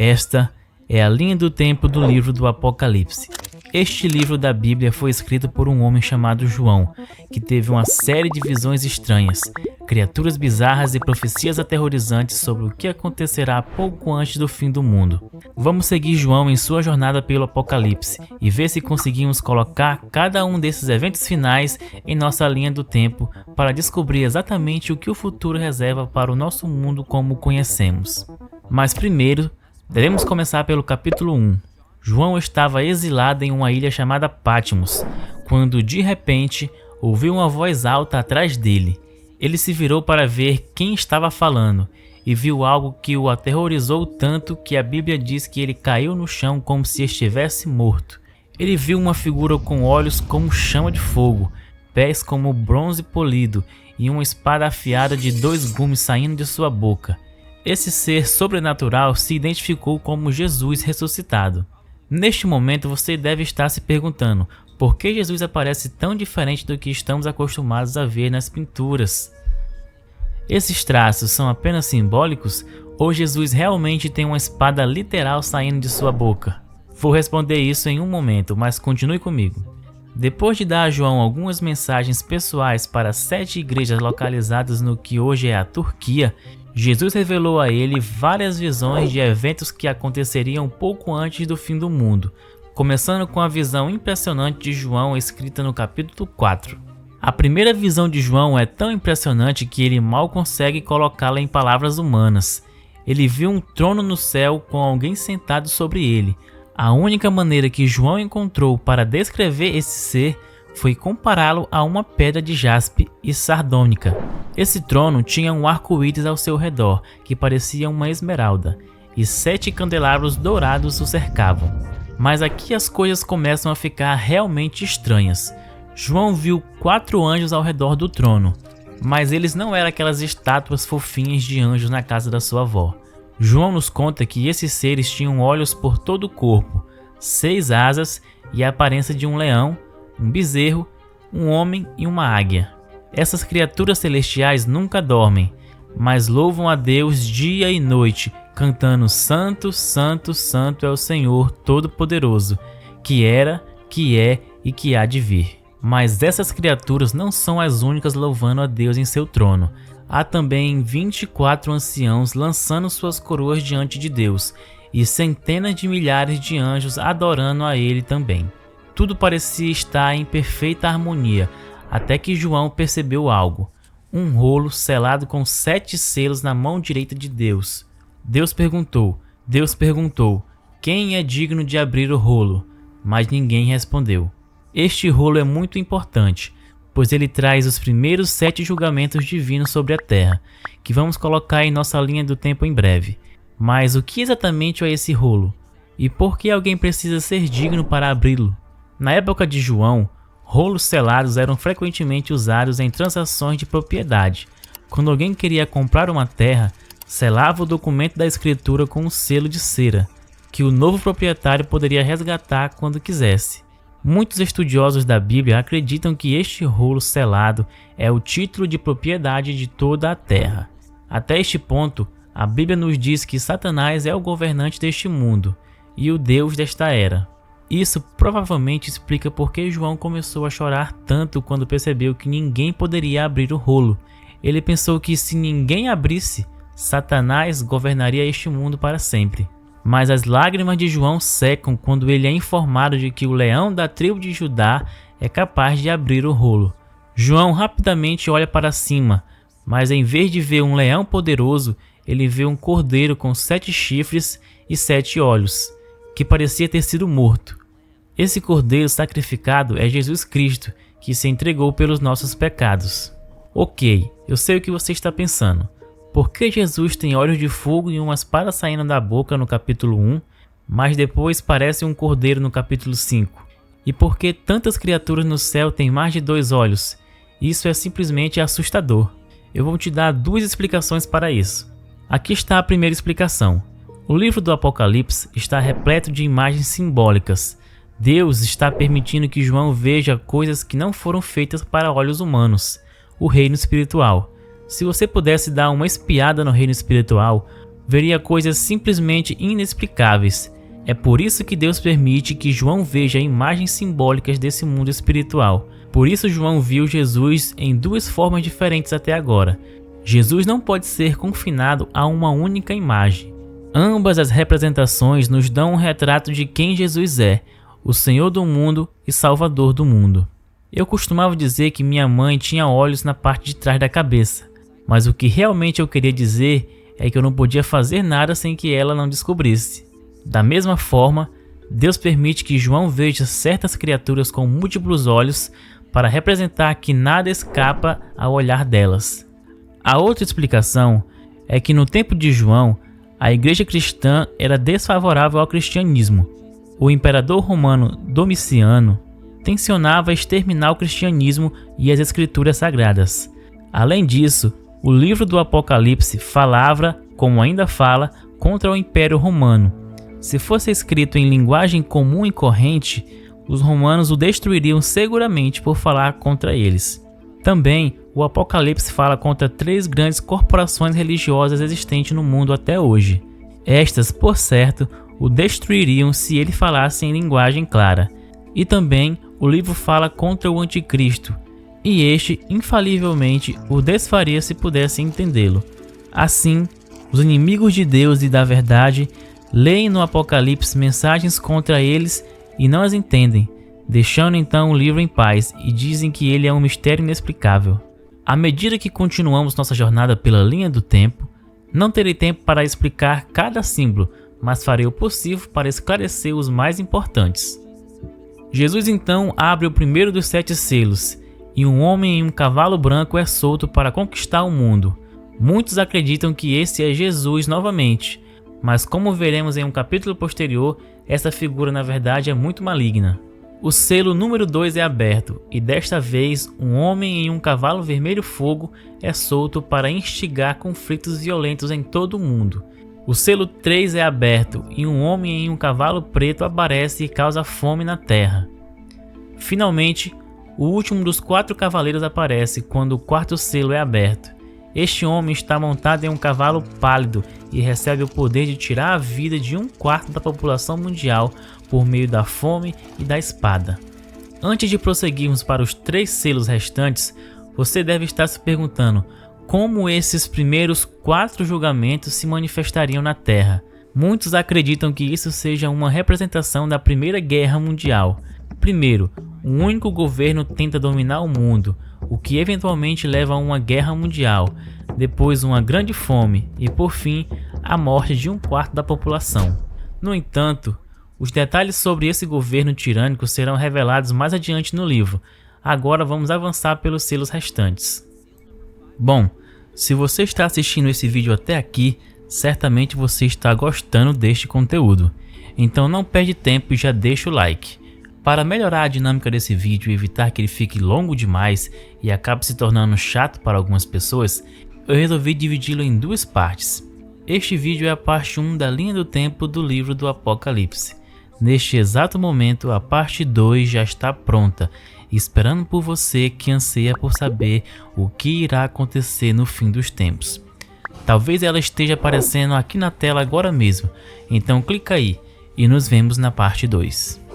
Esta é a linha do tempo do livro do Apocalipse. Este livro da Bíblia foi escrito por um homem chamado João, que teve uma série de visões estranhas, criaturas bizarras e profecias aterrorizantes sobre o que acontecerá pouco antes do fim do mundo. Vamos seguir João em sua jornada pelo Apocalipse e ver se conseguimos colocar cada um desses eventos finais em nossa linha do tempo para descobrir exatamente o que o futuro reserva para o nosso mundo como o conhecemos. Mas primeiro, devemos começar pelo capítulo 1. João estava exilado em uma ilha chamada Patmos, quando de repente ouviu uma voz alta atrás dele. Ele se virou para ver quem estava falando e viu algo que o aterrorizou tanto que a Bíblia diz que ele caiu no chão como se estivesse morto. Ele viu uma figura com olhos como chama de fogo, pés como bronze polido e uma espada afiada de 2 gumes saindo de sua boca. Esse ser sobrenatural se identificou como Jesus ressuscitado. Neste momento você deve estar se perguntando por que Jesus aparece tão diferente do que estamos acostumados a ver nas pinturas. Esses traços são apenas simbólicos ou Jesus realmente tem uma espada literal saindo de sua boca? Vou responder isso em um momento, mas continue comigo. Depois de dar a João algumas mensagens pessoais para 7 igrejas localizadas no que hoje é a Turquia, Jesus revelou a ele várias visões de eventos que aconteceriam pouco antes do fim do mundo, começando com a visão impressionante de João escrita no capítulo 4. A primeira visão de João é tão impressionante que ele mal consegue colocá-la em palavras humanas. Ele viu um trono no céu com alguém sentado sobre ele. A única maneira que João encontrou para descrever esse ser foi compará-lo a uma pedra de jaspe e sardônica. Esse trono tinha um arco-íris ao seu redor, que parecia uma esmeralda, e 7 candelabros dourados o cercavam. Mas aqui as coisas começam a ficar realmente estranhas. João viu 4 anjos ao redor do trono, mas eles não eram aquelas estátuas fofinhas de anjos na casa da sua avó. João nos conta que esses seres tinham olhos por todo o corpo, 6 asas e a aparência de um leão, um bezerro, um homem e uma águia. Essas criaturas celestiais nunca dormem, mas louvam a Deus dia e noite, cantando Santo, Santo, Santo é o Senhor Todo-Poderoso, que era, que é e que há de vir. Mas essas criaturas não são as únicas louvando a Deus em seu trono. Há também 24 anciãos lançando suas coroas diante de Deus, e centenas de milhares de anjos adorando a Ele também. Tudo parecia estar em perfeita harmonia, até que João percebeu algo. Um rolo selado com 7 selos na mão direita de Deus. Deus perguntou, quem é digno de abrir o rolo? Mas ninguém respondeu. Este rolo é muito importante, pois ele traz os primeiros 7 julgamentos divinos sobre a terra, que vamos colocar em nossa linha do tempo em breve. Mas o que exatamente é esse rolo? E por que alguém precisa ser digno para abri-lo? Na época de João, rolos selados eram frequentemente usados em transações de propriedade. Quando alguém queria comprar uma terra, selava o documento da escritura com um selo de cera, que o novo proprietário poderia resgatar quando quisesse. Muitos estudiosos da Bíblia acreditam que este rolo selado é o título de propriedade de toda a terra. Até este ponto, a Bíblia nos diz que Satanás é o governante deste mundo e o Deus desta era. Isso provavelmente explica por que João começou a chorar tanto quando percebeu que ninguém poderia abrir o rolo. Ele pensou que se ninguém abrisse, Satanás governaria este mundo para sempre. Mas as lágrimas de João secam quando ele é informado de que o leão da tribo de Judá é capaz de abrir o rolo. João rapidamente olha para cima, mas em vez de ver um leão poderoso, ele vê um cordeiro com 7 chifres e 7 olhos, que parecia ter sido morto. Esse cordeiro sacrificado é Jesus Cristo, que se entregou pelos nossos pecados. Ok, eu sei o que você está pensando. Por que Jesus tem olhos de fogo e uma espada saindo da boca no capítulo 1, mas depois parece um cordeiro no capítulo 5? E por que tantas criaturas no céu têm mais de 2 olhos? Isso é simplesmente assustador. Eu vou te dar 2 explicações para isso. Aqui está a primeira explicação. O livro do Apocalipse está repleto de imagens simbólicas. Deus está permitindo que João veja coisas que não foram feitas para olhos humanos, o reino espiritual. Se você pudesse dar uma espiada no reino espiritual, veria coisas simplesmente inexplicáveis. É por isso que Deus permite que João veja imagens simbólicas desse mundo espiritual. Por isso João viu Jesus em duas formas diferentes até agora. Jesus não pode ser confinado a uma única imagem. Ambas as representações nos dão um retrato de quem Jesus é, o Senhor do mundo e Salvador do mundo. Eu costumava dizer que minha mãe tinha olhos na parte de trás da cabeça, mas o que realmente eu queria dizer é que eu não podia fazer nada sem que ela não descobrisse. Da mesma forma, Deus permite que João veja certas criaturas com múltiplos olhos para representar que nada escapa ao olhar delas. A outra explicação é que no tempo de João, a igreja cristã era desfavorável ao cristianismo. O imperador romano Domiciano tensionava exterminar o cristianismo e as escrituras sagradas. Além disso, o livro do Apocalipse falava, como ainda fala, contra o Império Romano. Se fosse escrito em linguagem comum e corrente, os romanos o destruiriam seguramente por falar contra eles. Também, o Apocalipse fala contra 3 grandes corporações religiosas existentes no mundo até hoje. Estas, por certo, o destruiriam se ele falasse em linguagem clara. E também, o livro fala contra o anticristo, e este, infalivelmente, o desfaria se pudesse entendê-lo. Assim, os inimigos de Deus e da verdade leem no Apocalipse mensagens contra eles e não as entendem, deixando então o livro em paz e dizem que ele é um mistério inexplicável. À medida que continuamos nossa jornada pela linha do tempo, não terei tempo para explicar cada símbolo, mas farei o possível para esclarecer os mais importantes. Jesus então abre o primeiro dos 7 selos, e um homem em um cavalo branco é solto para conquistar o mundo. Muitos acreditam que esse é Jesus novamente, mas como veremos em um capítulo posterior, essa figura na verdade é muito maligna. O selo número 2 é aberto, e desta vez um homem em um cavalo vermelho fogo é solto para instigar conflitos violentos em todo o mundo. O selo 3 é aberto, e um homem em um cavalo preto aparece e causa fome na terra. Finalmente, o último dos 4 cavaleiros aparece quando o 4º selo é aberto. Este homem está montado em um cavalo pálido e recebe o poder de tirar a vida de 1/4 da população mundial por meio da fome e da espada. Antes de prosseguirmos para os 3 selos restantes, você deve estar se perguntando como esses primeiros 4 julgamentos se manifestariam na Terra. Muitos acreditam que isso seja uma representação da Primeira Guerra Mundial. Primeiro, um único governo tenta dominar o mundo, o que eventualmente leva a uma guerra mundial, depois uma grande fome e, por fim, a morte de 1/4 da população. No entanto, os detalhes sobre esse governo tirânico serão revelados mais adiante no livro. Agora vamos avançar pelos selos restantes. Bom, se você está assistindo esse vídeo até aqui, certamente você está gostando deste conteúdo. Então não perde tempo e já deixa o like. Para melhorar a dinâmica desse vídeo e evitar que ele fique longo demais e acabe se tornando chato para algumas pessoas, eu resolvi dividi-lo em 2 partes. Este vídeo é a parte 1 da linha do tempo do livro do Apocalipse. Neste exato momento, a parte 2 já está pronta, esperando por você que anseia por saber o que irá acontecer no fim dos tempos. Talvez ela esteja aparecendo aqui na tela agora mesmo, então clica aí e nos vemos na parte 2.